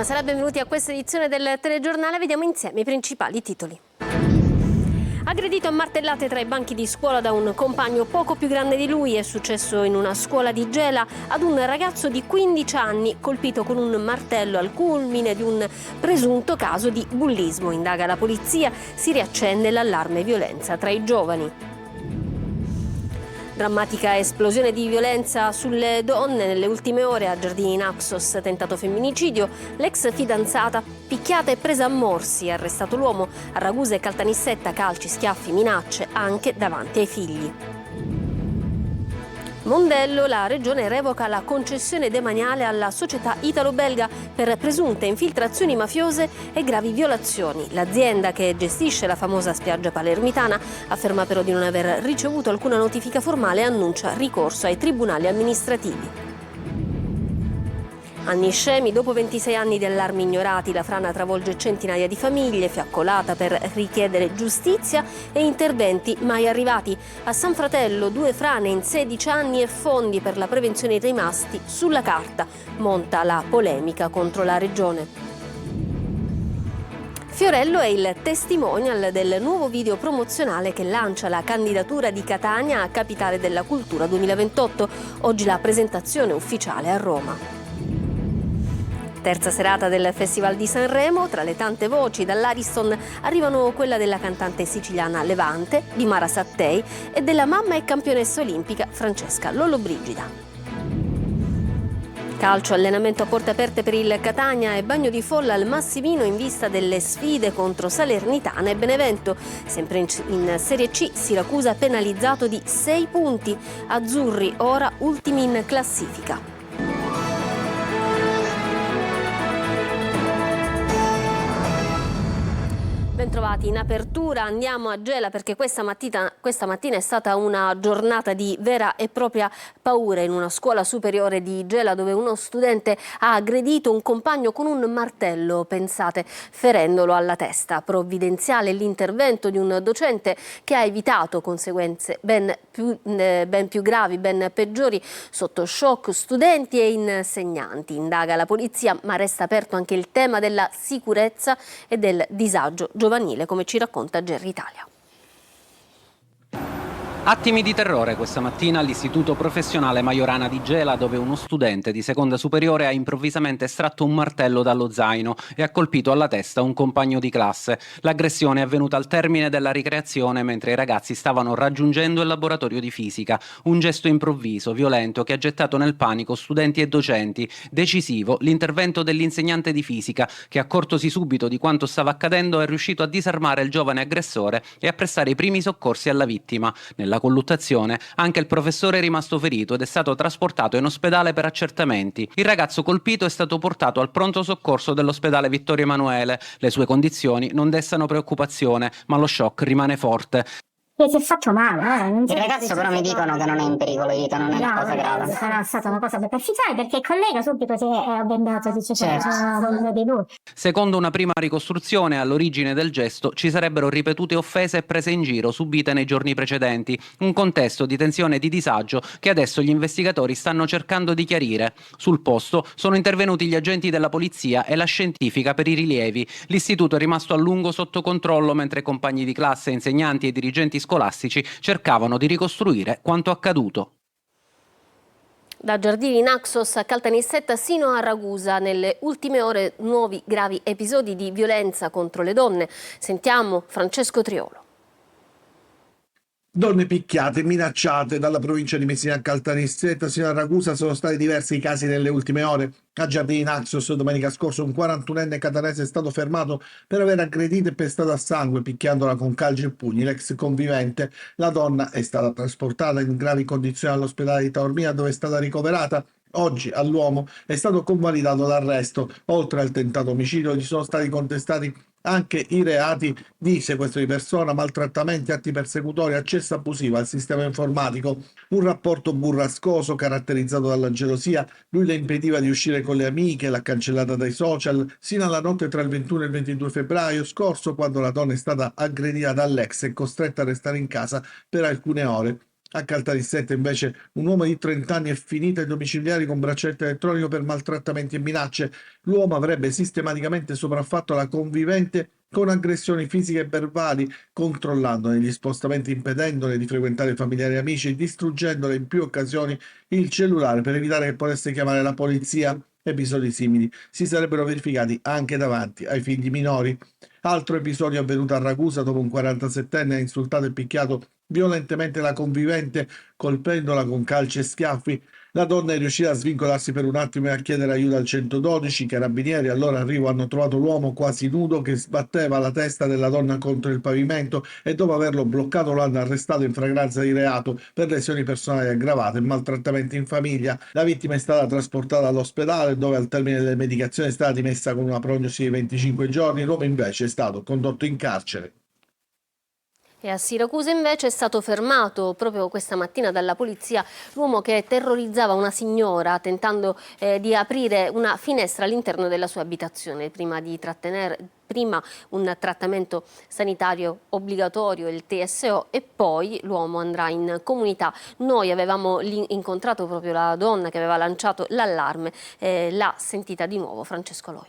Buonasera, benvenuti a questa edizione del telegiornale. Vediamo insieme i principali titoli. Aggredito a martellate tra i banchi di scuola da un compagno poco più grande di lui, è successo in una scuola di Gela ad un ragazzo di 15 anni colpito con un martello al culmine di un presunto caso di bullismo. Indaga la polizia, si riaccende l'allarme violenza tra i giovani. Drammatica esplosione di violenza sulle donne nelle ultime ore a Giardini Naxos, tentato femminicidio, l'ex fidanzata picchiata e presa a morsi, arrestato l'uomo, a Ragusa e Caltanissetta, calci, schiaffi, minacce anche davanti ai figli. Mondello, la regione revoca la concessione demaniale alla società italo-belga per presunte infiltrazioni mafiose e gravi violazioni. L'azienda che gestisce la famosa spiaggia palermitana afferma però di non aver ricevuto alcuna notifica formale e annuncia ricorso ai tribunali amministrativi. Anni scemi, dopo 26 anni di allarmi ignorati, la frana travolge centinaia di famiglie, fiaccolata per richiedere giustizia e interventi mai arrivati. A San Fratello 2 frane in 16 anni e fondi per la prevenzione rimasti sulla carta. Monta la polemica contro la regione. Fiorello è il testimonial del nuovo video promozionale che lancia la candidatura di Catania a Capitale della Cultura 2028. Oggi la presentazione ufficiale a Roma. Terza serata del Festival di Sanremo, tra le tante voci dall'Ariston arrivano quella della cantante siciliana Levante, di Mara Sattei e della mamma e campionessa olimpica Francesca Lollobrigida. Calcio, allenamento a porte aperte per il Catania e bagno di folla al Massimino in vista delle sfide contro Salernitana e Benevento. Sempre in Serie C, Siracusa penalizzato di 6 punti, azzurri ora ultimi in classifica. Bentrovati, in apertura andiamo a Gela perché questa mattina è stata una giornata di vera e propria paura in una scuola superiore di Gela dove uno studente ha aggredito un compagno con un martello, pensate, ferendolo alla testa. Provvidenziale l'intervento di un docente che ha evitato conseguenze ben più gravi, ben peggiori, sotto shock studenti e insegnanti. Indaga la polizia, ma resta aperto anche il tema della sicurezza e del disagio giovanile, come ci racconta Gerry Italia. Attimi di terrore questa mattina all'Istituto Professionale Majorana di Gela, dove uno studente di seconda superiore ha improvvisamente estratto un martello dallo zaino e ha colpito alla testa un compagno di classe. L'aggressione è avvenuta al termine della ricreazione mentre i ragazzi stavano raggiungendo il laboratorio di fisica. Un gesto improvviso, violento, che ha gettato nel panico studenti e docenti. Decisivo l'intervento dell'insegnante di fisica che, accortosi subito di quanto stava accadendo, è riuscito a disarmare il giovane aggressore e a prestare i primi soccorsi alla vittima. Nella colluttazione anche il professore è rimasto ferito ed è stato trasportato in ospedale per accertamenti. Il ragazzo colpito è stato portato al pronto soccorso dell'ospedale Vittorio Emanuele. Le sue condizioni non destano preoccupazione, ma lo shock rimane forte. Si è fatto male, Il ragazzo però mi dicono che non è in pericolo di vita, non è una cosa grave. Sarà stata una cosa superficiale perché il collega subito si è avvendato, dice che c'era voglia di lui. Secondo una prima ricostruzione, all'origine del gesto ci sarebbero ripetute offese e prese in giro subite nei giorni precedenti, un contesto di tensione e di disagio che adesso gli investigatori stanno cercando di chiarire. Sul posto sono intervenuti gli agenti della polizia e la scientifica per i rilievi. L'istituto è rimasto a lungo sotto controllo mentre compagni di classe, insegnanti e dirigenti scolastici cercavano di ricostruire quanto accaduto. Da Giardini Naxos a Caltanissetta sino a Ragusa, nelle ultime ore nuovi gravi episodi di violenza contro le donne. Sentiamo Francesco Triolo. Donne picchiate, minacciate dalla provincia di Messina a Caltanissetta sino a Ragusa sono stati diversi i casi nelle ultime ore. A Giardini Naxos domenica scorso un 41enne catanese è stato fermato per aver aggredito e pestato a sangue picchiandola con calci e pugni l'ex convivente. La donna è stata trasportata in gravi condizioni all'ospedale di Taormina dove è stata ricoverata. Oggi all'uomo è stato convalidato l'arresto. Oltre al tentato omicidio gli sono stati contestati anche i reati di sequestro di persona, maltrattamenti, atti persecutori, accesso abusivo al sistema informatico, un rapporto burrascoso caratterizzato dalla gelosia. Lui le impediva di uscire con le amiche, l'ha cancellata dai social sino alla notte tra il 21 e il 22 febbraio scorso, quando la donna è stata aggredita dall'ex e costretta a restare in casa per alcune ore. A Caltanissetta invece un uomo di 30 anni è finito ai domiciliari con braccialetto elettronico per maltrattamenti e minacce. L'uomo avrebbe sistematicamente sopraffatto la convivente con aggressioni fisiche e verbali, controllandone gli spostamenti, impedendole di frequentare familiari e amici, distruggendole in più occasioni il cellulare per evitare che potesse chiamare la polizia. Episodi simili si sarebbero verificati anche davanti ai figli minori. Altro episodio avvenuto a Ragusa, dove un 47enne ha insultato e picchiato violentemente la convivente, colpendola con calci e schiaffi. La donna è riuscita a svincolarsi per un attimo e a chiedere aiuto al 112. I carabinieri all'ora arrivo hanno trovato l'uomo quasi nudo che sbatteva la testa della donna contro il pavimento e dopo averlo bloccato lo hanno arrestato in flagranza di reato per lesioni personali aggravate e maltrattamenti in famiglia. La vittima è stata trasportata all'ospedale dove al termine delle medicazioni è stata dimessa con una prognosi di 25 giorni. L'uomo invece è stato condotto in carcere. E a Siracusa invece è stato fermato proprio questa mattina dalla polizia l'uomo che terrorizzava una signora tentando di aprire una finestra all'interno della sua abitazione prima un trattamento sanitario obbligatorio, il TSO, e poi l'uomo andrà in comunità. Noi avevamo incontrato proprio la donna che aveva lanciato l'allarme, l'ha sentita di nuovo Francesco Loi.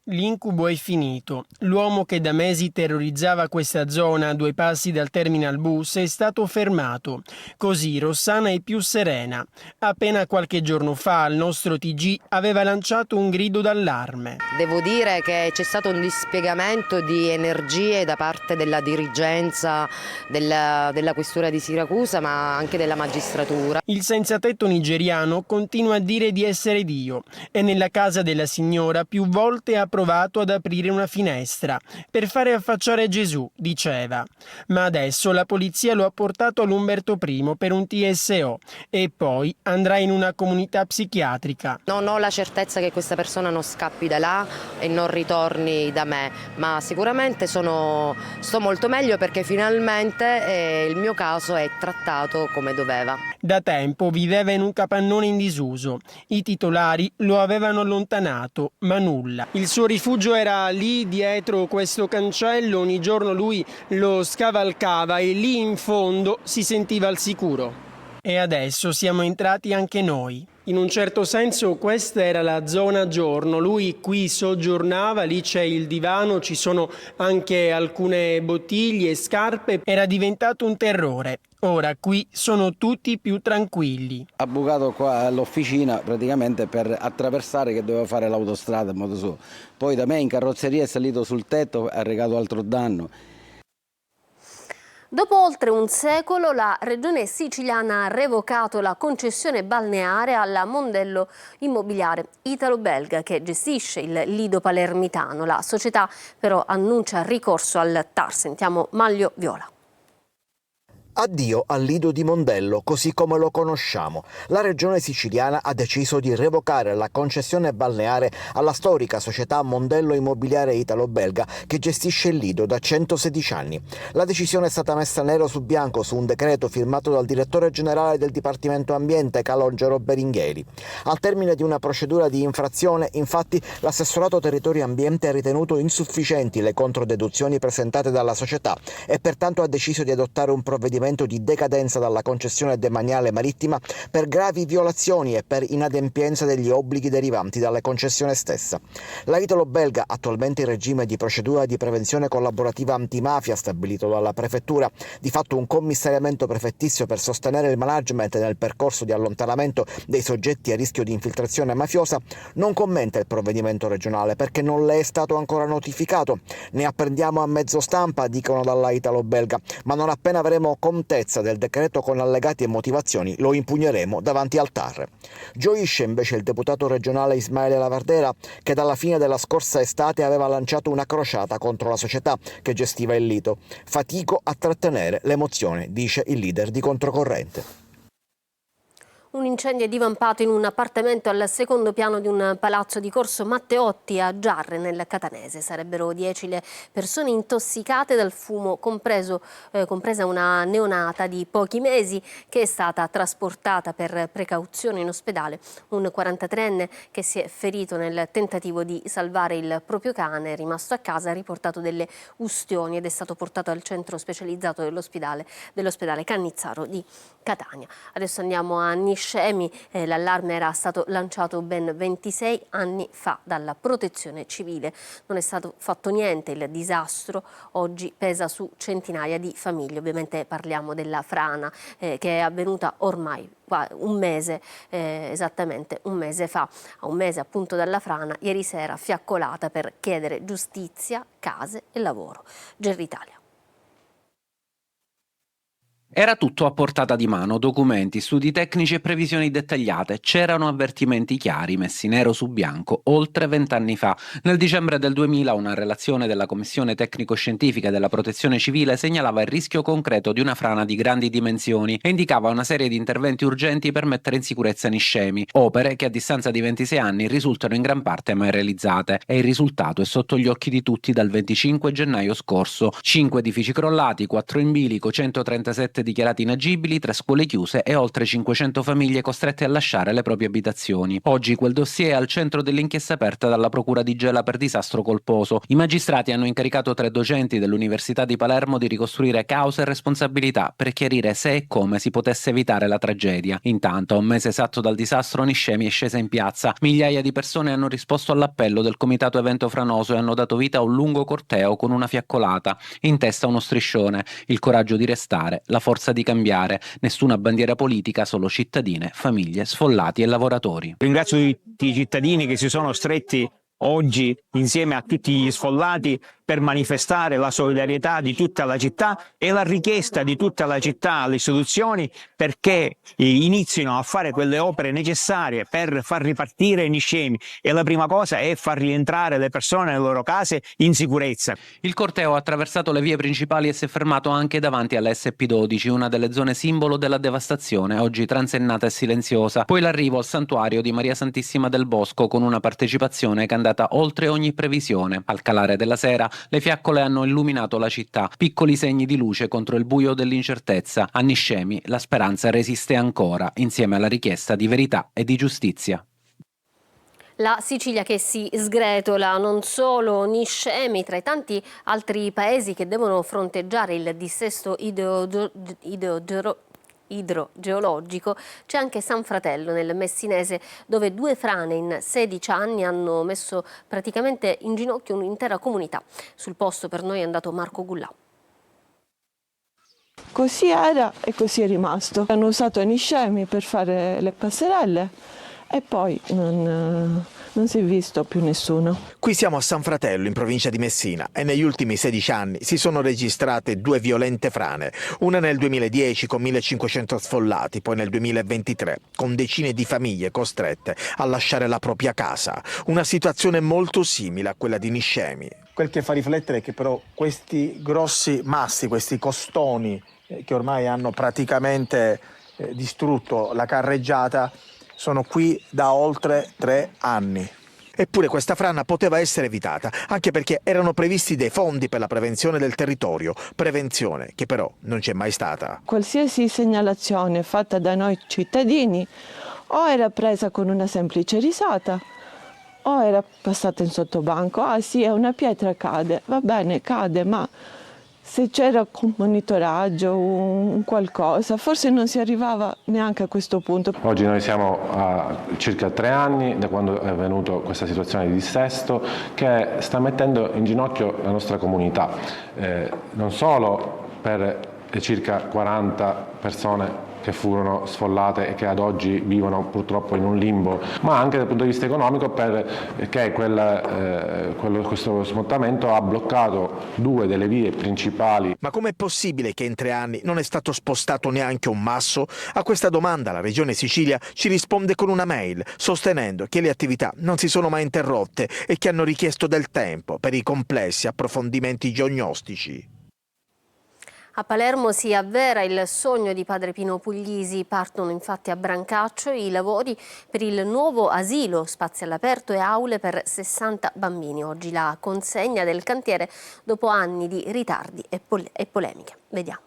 L'incubo è finito. L'uomo che da mesi terrorizzava questa zona a 2 passi dal terminal bus è stato fermato. Così Rossana è più serena. Appena qualche giorno fa al nostro TG aveva lanciato un grido d'allarme. Devo dire che c'è stato un dispiegamento di energie da parte della dirigenza della questura di Siracusa, ma anche della magistratura. Il senzatetto nigeriano continua a dire di essere Dio e nella casa della signora più volte ha provato ad aprire una finestra per fare affacciare Gesù, diceva. Ma adesso la polizia lo ha portato all'Umberto I per un TSO e poi andrà in una comunità psichiatrica. Non ho la certezza che questa persona non scappi da là e non ritorni da me, ma sicuramente sto molto meglio perché finalmente il mio caso è trattato come doveva. Da tempo viveva in un capannone in disuso. I titolari lo avevano allontanato, ma nulla. Il suo rifugio era lì dietro questo cancello, ogni giorno lui lo scavalcava e lì in fondo si sentiva al sicuro. E adesso siamo entrati anche noi. In un certo senso questa era la zona giorno, lui qui soggiornava, lì c'è il divano, ci sono anche alcune bottiglie e scarpe, era diventato un terrore. Ora qui sono tutti più tranquilli. Ha bucato qua all'officina praticamente per attraversare, che doveva fare l'autostrada in modo suo. Poi da me in carrozzeria è salito sul tetto, ha recato altro danno. Dopo oltre un secolo la regione siciliana ha revocato la concessione balneare alla Mondello Immobiliare Italo-Belga che gestisce il lido palermitano. La società però annuncia ricorso al TAR. Sentiamo Maglio Viola. Addio al lido di Mondello così come lo conosciamo. La regione siciliana ha deciso di revocare la concessione balneare alla storica società Mondello Immobiliare Italo-Belga che gestisce il lido da 116 anni. La decisione è stata messa nero su bianco su un decreto firmato dal direttore generale del Dipartimento Ambiente Calogero Beringhieri. Al termine di una procedura di infrazione, infatti, l'assessorato territorio ambiente ha ritenuto insufficienti le controdeduzioni presentate dalla società e pertanto ha deciso di adottare un provvedimento di decadenza dalla concessione demaniale marittima per gravi violazioni e per inadempienza degli obblighi derivanti dalle concessioni stessa. La Italo-Belga, attualmente in regime di procedura di prevenzione collaborativa antimafia stabilito dalla prefettura, di fatto un commissariamento prefettizio per sostenere il management nel percorso di allontanamento dei soggetti a rischio di infiltrazione mafiosa, non commenta il provvedimento regionale perché non le è stato ancora notificato. Ne apprendiamo a mezzo stampa, dicono dalla Italo-Belga, ma non appena avremo contezza del decreto con allegati e motivazioni lo impugneremo davanti al TAR. Gioisce invece il deputato regionale Ismaele Lavardera, che dalla fine della scorsa estate aveva lanciato una crociata contro la società che gestiva il lido. Fatico a trattenere l'emozione, dice il leader di Controcorrente. Un incendio è divampato in un appartamento al secondo piano di un palazzo di Corso Matteotti a Giarre, nel Catanese. Sarebbero 10 le persone intossicate dal fumo, compresa una neonata di pochi mesi che è stata trasportata per precauzione in ospedale. Un 43enne che si è ferito nel tentativo di salvare il proprio cane, è rimasto a casa, ha riportato delle ustioni ed è stato portato al centro specializzato dell'ospedale Cannizzaro di Catania. Adesso andiamo a Niscemi. L'allarme era stato lanciato ben 26 anni fa dalla Protezione Civile. Non è stato fatto niente, il disastro oggi pesa su centinaia di famiglie. Ovviamente parliamo della frana che è avvenuta ormai un mese, esattamente un mese fa, a un mese appunto dalla frana, ieri sera fiaccolata per chiedere giustizia, case e lavoro. GR Italia. Era tutto a portata di mano, documenti, studi tecnici e previsioni dettagliate. C'erano avvertimenti chiari, messi nero su bianco, oltre 20 anni fa. Nel dicembre del 2000 una relazione della Commissione Tecnico-Scientifica della Protezione Civile segnalava il rischio concreto di una frana di grandi dimensioni e indicava una serie di interventi urgenti per mettere in sicurezza Niscemi, opere che a distanza di 26 anni risultano in gran parte mai realizzate. E il risultato è sotto gli occhi di tutti dal 25 gennaio scorso. 5 edifici crollati, 4 in bilico, 137 dichiarati inagibili, 3 scuole chiuse e oltre 500 famiglie costrette a lasciare le proprie abitazioni. Oggi quel dossier è al centro dell'inchiesta aperta dalla Procura di Gela per disastro colposo. I magistrati hanno incaricato 3 docenti dell'Università di Palermo di ricostruire cause e responsabilità per chiarire se e come si potesse evitare la tragedia. Intanto, a un mese esatto dal disastro, Niscemi è scesa in piazza. Migliaia di persone hanno risposto all'appello del Comitato Evento Franoso e hanno dato vita a un lungo corteo con una fiaccolata. In testa uno striscione: il coraggio di restare, la forza di cambiare, nessuna bandiera politica, solo cittadine, famiglie, sfollati e lavoratori. Ringrazio tutti i cittadini che si sono stretti oggi insieme a tutti gli sfollati per manifestare la solidarietà di tutta la città e la richiesta di tutta la città alle istituzioni perché inizino a fare quelle opere necessarie per far ripartire Niscemi, e la prima cosa è far rientrare le persone nelle loro case in sicurezza. Il corteo ha attraversato le vie principali e si è fermato anche davanti alla SP12, una delle zone simbolo della devastazione, oggi transennata e silenziosa. Poi l'arrivo al santuario di Maria Santissima del Bosco con una partecipazione che è andata oltre ogni previsione. Al calare della sera le fiaccole hanno illuminato la città, piccoli segni di luce contro il buio dell'incertezza. A Niscemi la speranza resiste ancora, insieme alla richiesta di verità e di giustizia. La Sicilia che si sgretola, non solo Niscemi, tra i tanti altri paesi che devono fronteggiare il dissesto idrogeologico, c'è anche San Fratello nel Messinese, dove 2 frane in 16 anni hanno messo praticamente in ginocchio un'intera comunità. Sul posto per noi è andato Marco Gullà. Così era e così è rimasto. Hanno usato Niscemi per fare le passerelle e poi non si è visto più nessuno. Qui siamo a San Fratello, in provincia di Messina, e negli ultimi 16 anni si sono registrate 2 violente frane, una nel 2010 con 1500 sfollati, poi nel 2023 con decine di famiglie costrette a lasciare la propria casa. Una situazione molto simile a quella di Niscemi. Quel che fa riflettere è che però questi grossi massi, questi costoni che ormai hanno praticamente distrutto la carreggiata, sono qui da oltre 3 anni. Eppure questa frana poteva essere evitata, anche perché erano previsti dei fondi per la prevenzione del territorio, prevenzione che però non c'è mai stata. Qualsiasi segnalazione fatta da noi cittadini o era presa con una semplice risata o era passata in sottobanco. Ah sì, è una pietra, cade, va bene, cade, ma se c'era un monitoraggio, un qualcosa, forse non si arrivava neanche a questo punto. Oggi noi siamo a circa 3 anni da quando è avvenuta questa situazione di dissesto che sta mettendo in ginocchio la nostra comunità, non solo per le circa 40 persone che furono sfollate e che ad oggi vivono purtroppo in un limbo, ma anche dal punto di vista economico, perché questo smottamento ha bloccato 2 delle vie principali. Ma com'è possibile che in 3 anni non è stato spostato neanche un masso? A questa domanda la Regione Sicilia ci risponde con una mail, sostenendo che le attività non si sono mai interrotte e che hanno richiesto del tempo per i complessi approfondimenti geognostici. A Palermo si avvera il sogno di padre Pino Puglisi. Partono infatti a Brancaccio i lavori per il nuovo asilo, spazi all'aperto e aule per 60 bambini. Oggi la consegna del cantiere dopo anni di ritardi e polemiche. Vediamo.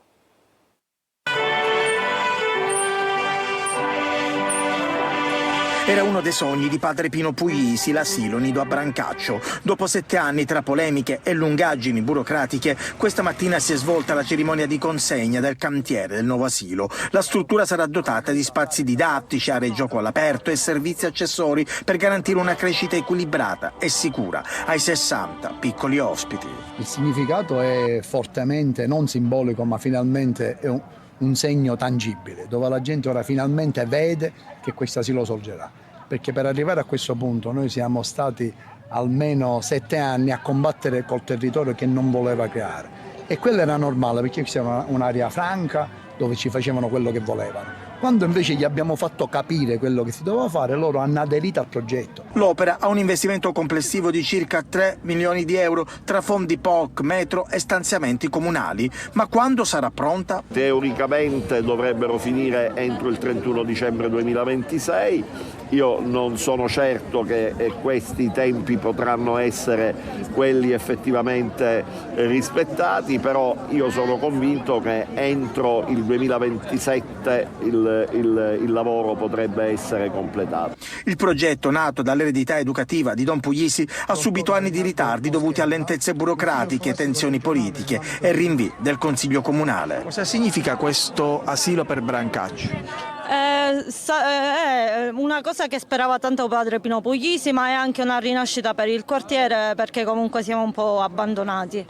Era uno dei sogni di padre Pino Puglisi, l'asilo nido a Brancaccio. Dopo 7 anni tra polemiche e lungaggini burocratiche, questa mattina si è svolta la cerimonia di consegna del cantiere del nuovo asilo. La struttura sarà dotata di spazi didattici, aree gioco all'aperto e servizi accessori per garantire una crescita equilibrata e sicura ai 60 piccoli ospiti. Il significato è fortemente non simbolico, ma finalmente è un segno tangibile, dove la gente ora finalmente vede che questo asilo sorgerà. Perché per arrivare a questo punto noi siamo stati almeno 7 anni a combattere col territorio che non voleva creare. E quello era normale, perché siamo un'area franca dove ci facevano quello che volevano. Quando invece gli abbiamo fatto capire quello che si doveva fare, loro hanno aderito al progetto. L'opera ha un investimento complessivo di circa 3 milioni di euro tra fondi POC, metro e stanziamenti comunali. Ma quando sarà pronta? Teoricamente dovrebbero finire entro il 31 dicembre 2026. Io non sono certo che questi tempi potranno essere quelli effettivamente rispettati, però io sono convinto che entro il 2027 il lavoro potrebbe essere completato. Il progetto, nato dall'eredità educativa di Don Puglisi, ha subito anni di ritardi dovuti a lentezze burocratiche, tensioni politiche e rinvii del Consiglio Comunale. Cosa significa questo asilo per Brancaccio? È una cosa che sperava tanto padre Pino Puglisi, ma è anche una rinascita per il quartiere, perché comunque siamo un po' abbandonati.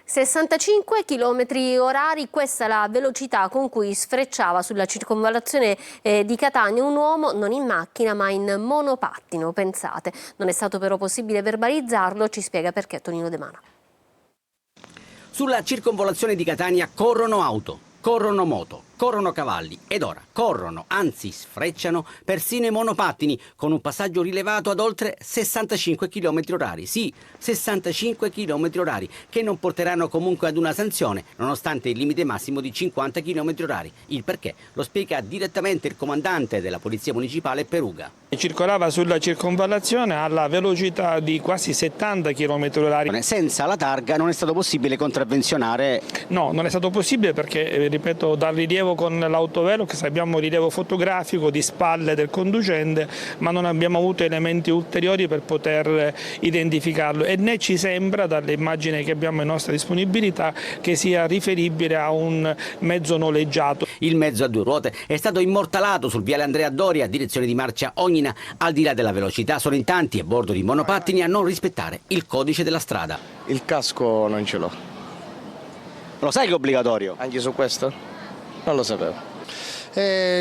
65 km/h, questa è la velocità con cui sfrecciava sulla circonvallazione di Catania un uomo non in macchina ma in monopattino, pensate. Non è stato però possibile verbalizzarlo, ci spiega perché Tonino De Mano. Sulla circonvallazione di Catania corrono auto, corrono moto, corrono cavalli ed ora corrono, anzi sfrecciano, persino i monopattini con un passaggio rilevato ad oltre 65 km/h. Sì, 65 km/h che non porteranno comunque ad una sanzione nonostante il limite massimo di 50 km/h. Il perché lo spiega direttamente il comandante della Polizia Municipale Peruga. Circolava sulla circonvallazione alla velocità di quasi 70 km/h. Senza la targa non è stato possibile contravvenzionare? No, non è stato possibile perché, ripeto, dal rilievo con l'autovelox abbiamo rilievo fotografico di spalle del conducente, ma non abbiamo avuto elementi ulteriori per poter identificarlo e né ci sembra, dalle immagini che abbiamo in nostra disponibilità, che sia riferibile a un mezzo noleggiato. Il mezzo a 2 ruote è stato immortalato sul viale Andrea Doria, direzione di marcia Ognina. Al di là della velocità sono in tanti a bordo di monopattini a non rispettare il codice della strada. Il casco non ce l'ho. Lo sai che è obbligatorio? Anche su questo? Non lo sapevo.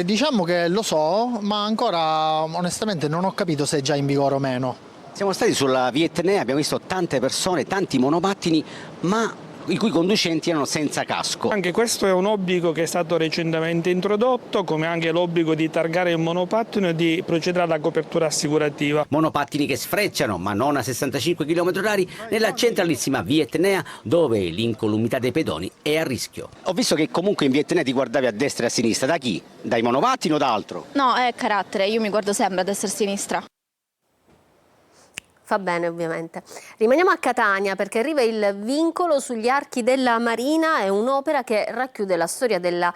Diciamo che lo so, ma ancora onestamente non ho capito se è già in vigore o meno. Siamo stati sulla via Etnea, abbiamo visto tante persone, tanti monopattini, ma i cui conducenti erano senza casco. Anche questo è un obbligo che è stato recentemente introdotto, come anche l'obbligo di targare il monopattino e di procedere alla copertura assicurativa. Monopattini che sfrecciano, ma non a 65 km/h, nella centralissima via Etnea, dove l'incolumità dei pedoni è a rischio. Ho visto che comunque in via Etnea ti guardavi a destra e a sinistra, da chi? Dai monopattini o da altro? No, è carattere, io mi guardo sempre a destra e a sinistra. Fa bene ovviamente. Rimaniamo a Catania perché arriva il vincolo sugli archi della Marina, è un'opera che racchiude la storia della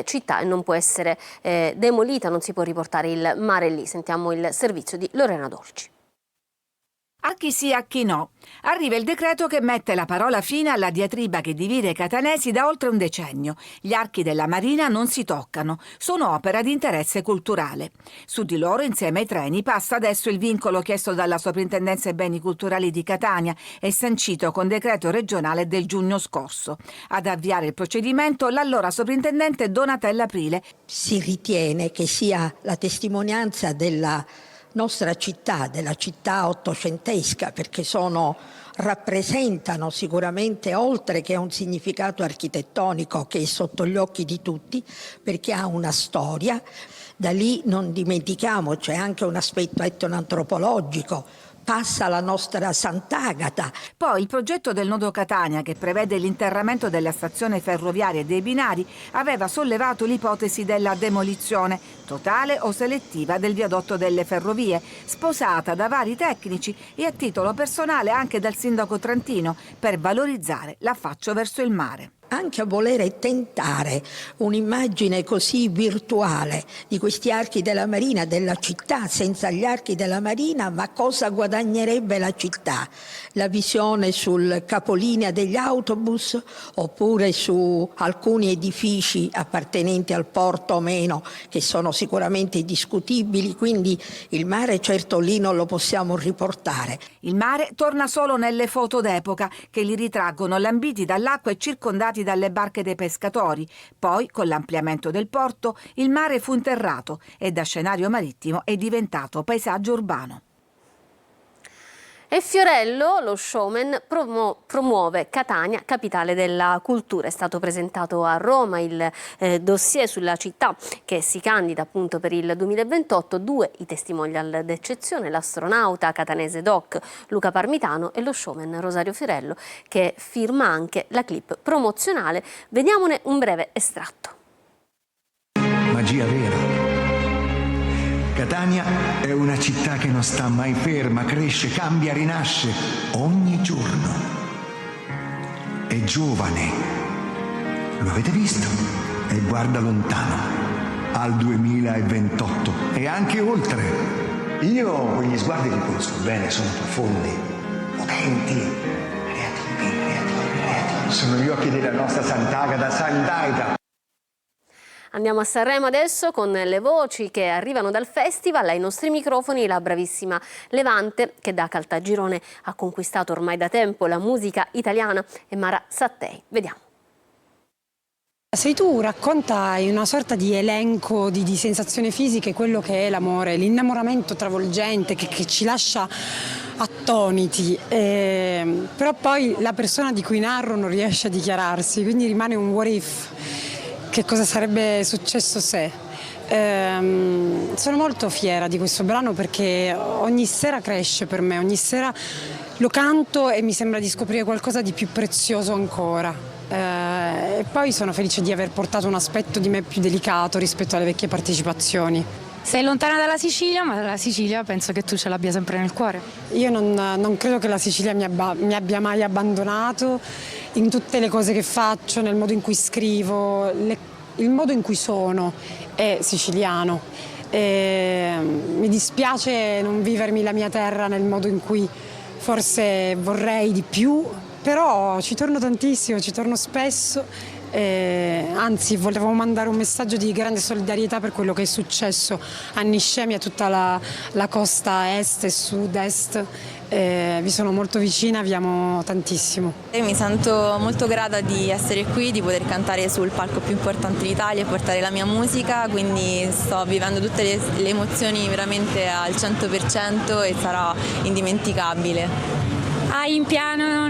città e non può essere demolita, non si può riportare il mare lì. Sentiamo il servizio di Lorena Dolci. A chi sì, a chi no. Arriva il decreto che mette la parola fine alla diatriba che divide i catanesi da oltre un decennio. Gli archi della Marina non si toccano, sono opera di interesse culturale. Su di loro, insieme ai treni, passa adesso il vincolo chiesto dalla Soprintendenza ai Beni Culturali di Catania e sancito con decreto regionale del giugno scorso. Ad avviare il procedimento l'allora soprintendente Donatella Aprile. Si ritiene che sia la testimonianza della nostra città, della città ottocentesca, perché rappresentano sicuramente, oltre che un significato architettonico che è sotto gli occhi di tutti, perché ha una storia. Da lì non dimentichiamo, c'è anche un aspetto etnoantropologico, passa la nostra Sant'Agata. Poi il progetto del nodo Catania, che prevede l'interramento della stazione ferroviaria e dei binari, aveva sollevato l'ipotesi della demolizione, totale o selettiva, del viadotto delle ferrovie, sposata da vari tecnici e a titolo personale anche dal sindaco trentino, per valorizzare l'affaccio verso il mare. Anche a volere tentare un'immagine così virtuale di questi archi della Marina, della città senza gli archi della Marina, ma cosa guadagnerebbe la città? La visione sul capolinea degli autobus oppure su alcuni edifici appartenenti al porto o meno, che sono sicuramente discutibili, quindi il mare certo lì non lo possiamo riportare. Il mare torna solo nelle foto d'epoca che li ritraggono lambiti dall'acqua e circondati dalle barche dei pescatori. Poi, con l'ampliamento del porto, il mare fu interrato e da scenario marittimo è diventato paesaggio urbano. E Fiorello, lo showman, promuove Catania, capitale della cultura. È stato presentato a Roma il dossier sulla città che si candida appunto per il 2028. 2 i testimonial d'eccezione, l'astronauta catanese doc Luca Parmitano e lo showman Rosario Fiorello, che firma anche la clip promozionale. Vediamone un breve estratto. Magia vera. Catania è una città che non sta mai ferma, cresce, cambia, rinasce ogni giorno. È giovane. Lo avete visto? E guarda lontano, al 2028 e anche oltre. Io quegli sguardi li conosco bene, sono profondi, potenti, creativi. Sono gli occhi della nostra Sant'Agata. Andiamo a Sanremo adesso con le voci che arrivano dal festival. Ai nostri microfoni la bravissima Levante, che da Caltagirone ha conquistato ormai da tempo la musica italiana, e Mara Sattei. Vediamo. Sei tu, raccontai una sorta di elenco di sensazioni fisiche, quello che è l'amore, l'innamoramento travolgente che ci lascia attoniti, però poi la persona di cui narro non riesce a dichiararsi, quindi rimane un what if. Che cosa sarebbe successo se? Sono molto fiera di questo brano perché ogni sera cresce per me, ogni sera lo canto e mi sembra di scoprire qualcosa di più prezioso ancora. E poi sono felice di aver portato un aspetto di me più delicato rispetto alle vecchie partecipazioni. Sei lontana dalla Sicilia, ma la Sicilia penso che tu ce l'abbia sempre nel cuore. Io non credo che la Sicilia mi abbia mai abbandonato in tutte le cose che faccio, nel modo in cui scrivo, il modo in cui sono è siciliano. Mi dispiace non vivermi la mia terra nel modo in cui forse vorrei di più, però ci torno tantissimo, ci torno spesso. Anzi, volevo mandare un messaggio di grande solidarietà per quello che è successo a Niscemi, a tutta la costa est e sud-est. Vi sono molto vicina, vi amo tantissimo. Mi sento molto grata di essere qui, di poter cantare sul palco più importante d'Italia e portare la mia musica, quindi sto vivendo tutte le emozioni veramente al 100% e sarà indimenticabile. Hai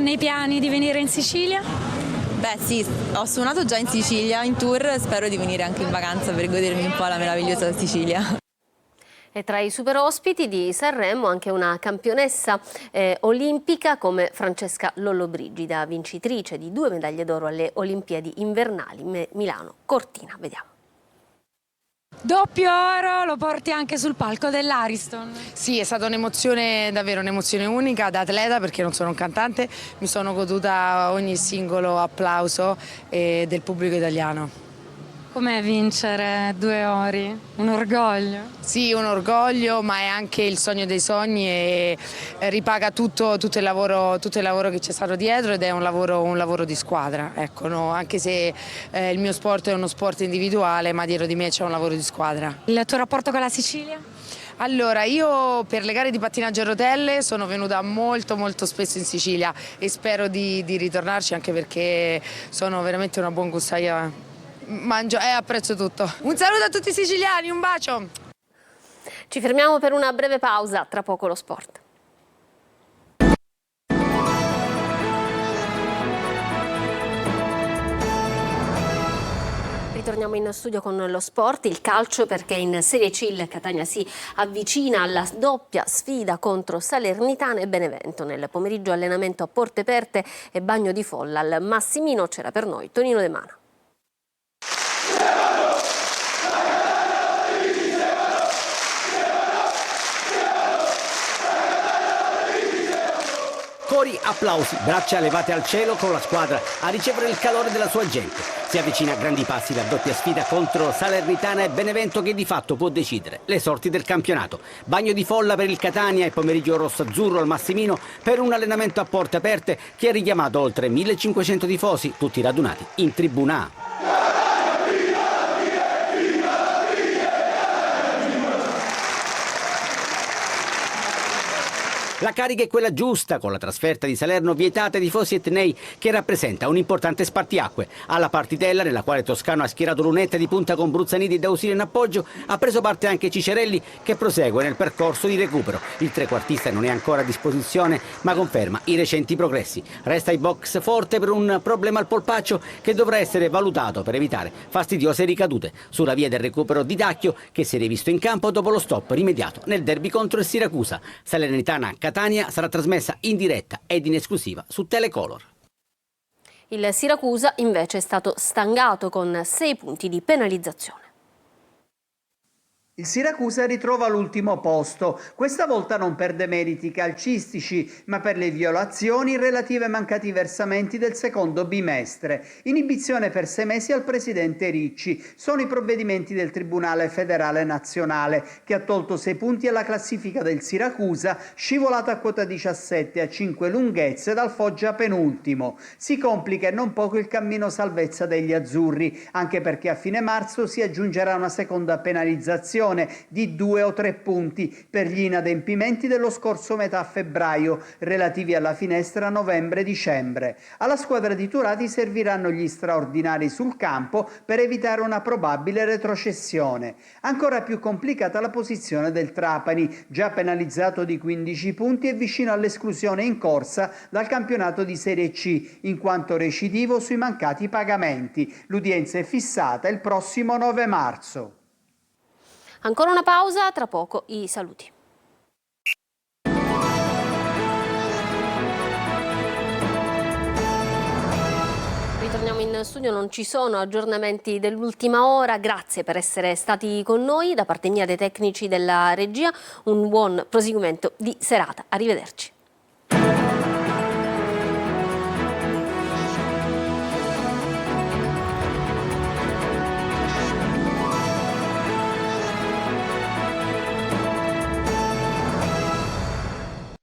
nei piani di venire in Sicilia? Beh sì, ho suonato già in Sicilia in tour, spero di venire anche in vacanza per godermi un po' la meravigliosa Sicilia. E tra i super ospiti di Sanremo anche una campionessa olimpica come Francesca Lollobrigida, vincitrice di 2 medaglie d'oro alle Olimpiadi invernali Milano Cortina. Vediamo. Doppio oro, lo porti anche sul palco dell'Ariston. Sì, è stata un'emozione, davvero un'emozione unica da atleta, perché non sono un cantante, mi sono goduta ogni singolo applauso del pubblico italiano. Com'è vincere 2 ori? Un orgoglio? Sì, un orgoglio, ma è anche il sogno dei sogni e ripaga tutto il lavoro che c'è stato dietro, ed è un lavoro di squadra. Ecco, no? Anche se il mio sport è uno sport individuale, ma dietro di me c'è un lavoro di squadra. Il tuo rapporto con la Sicilia? Allora, io per le gare di pattinaggio a rotelle sono venuta molto spesso in Sicilia e spero di ritornarci, anche perché sono veramente una buon gustaia. Mangio e apprezzo tutto. Un saluto a tutti i siciliani, un bacio! Ci fermiamo per una breve pausa, tra poco lo sport. Ritorniamo in studio con lo sport, il calcio, perché in Serie C il Catania si avvicina alla doppia sfida contro Salernitana e Benevento. Nel pomeriggio allenamento a porte aperte e bagno di folla al Massimino. C'era per noi Tonino De Mana. Cori, applausi, braccia levate al cielo con la squadra a ricevere il calore della sua gente. Si avvicina a grandi passi la doppia sfida contro Salernitana e Benevento, che di fatto può decidere le sorti del campionato. Bagno di folla per il Catania e pomeriggio rosso-azzurro al Massimino per un allenamento a porte aperte che ha richiamato oltre 1500 tifosi, tutti radunati in tribuna A. La carica è quella giusta, con la trasferta di Salerno vietata ai tifosi etnei, che rappresenta un importante spartiacque. Alla partitella, nella quale Toscano ha schierato Lunetta di punta con Bruzzaniti e D'Ausile in appoggio, ha preso parte anche Cicerelli, che prosegue nel percorso di recupero. Il trequartista non è ancora a disposizione, ma conferma i recenti progressi. Resta ai box forte per un problema al polpaccio che dovrà essere valutato per evitare fastidiose ricadute. Sulla via del recupero di Dacchio, che si è rivisto in campo dopo lo stop rimediato nel derby contro il Siracusa. Salernitana Catania sarà trasmessa in diretta ed in esclusiva su Telecolor. Il Siracusa invece è stato stangato con 6 punti di penalizzazione. Il Siracusa ritrova l'ultimo posto, questa volta non per demeriti calcistici, ma per le violazioni relative ai mancati versamenti del secondo bimestre. Inibizione per 6 mesi al presidente Ricci. Sono i provvedimenti del Tribunale Federale Nazionale, che ha tolto 6 punti alla classifica del Siracusa, scivolato a quota 17 a 5 lunghezze dal Foggia penultimo. Si complica e non poco il cammino salvezza degli azzurri, anche perché a fine marzo si aggiungerà una seconda penalizzazione di 2 o 3 punti per gli inadempimenti dello scorso metà febbraio relativi alla finestra novembre-dicembre. Alla squadra di Turati serviranno gli straordinari sul campo per evitare una probabile retrocessione. Ancora più complicata la posizione del Trapani, già penalizzato di 15 punti e vicino all'esclusione in corsa dal campionato di Serie C, in quanto recidivo sui mancati pagamenti. L'udienza è fissata il prossimo 9 marzo. Ancora una pausa, tra poco i saluti. Ritorniamo in studio, non ci sono aggiornamenti dell'ultima ora, grazie per essere stati con noi, da parte mia dei tecnici della regia, un buon proseguimento di serata, arrivederci.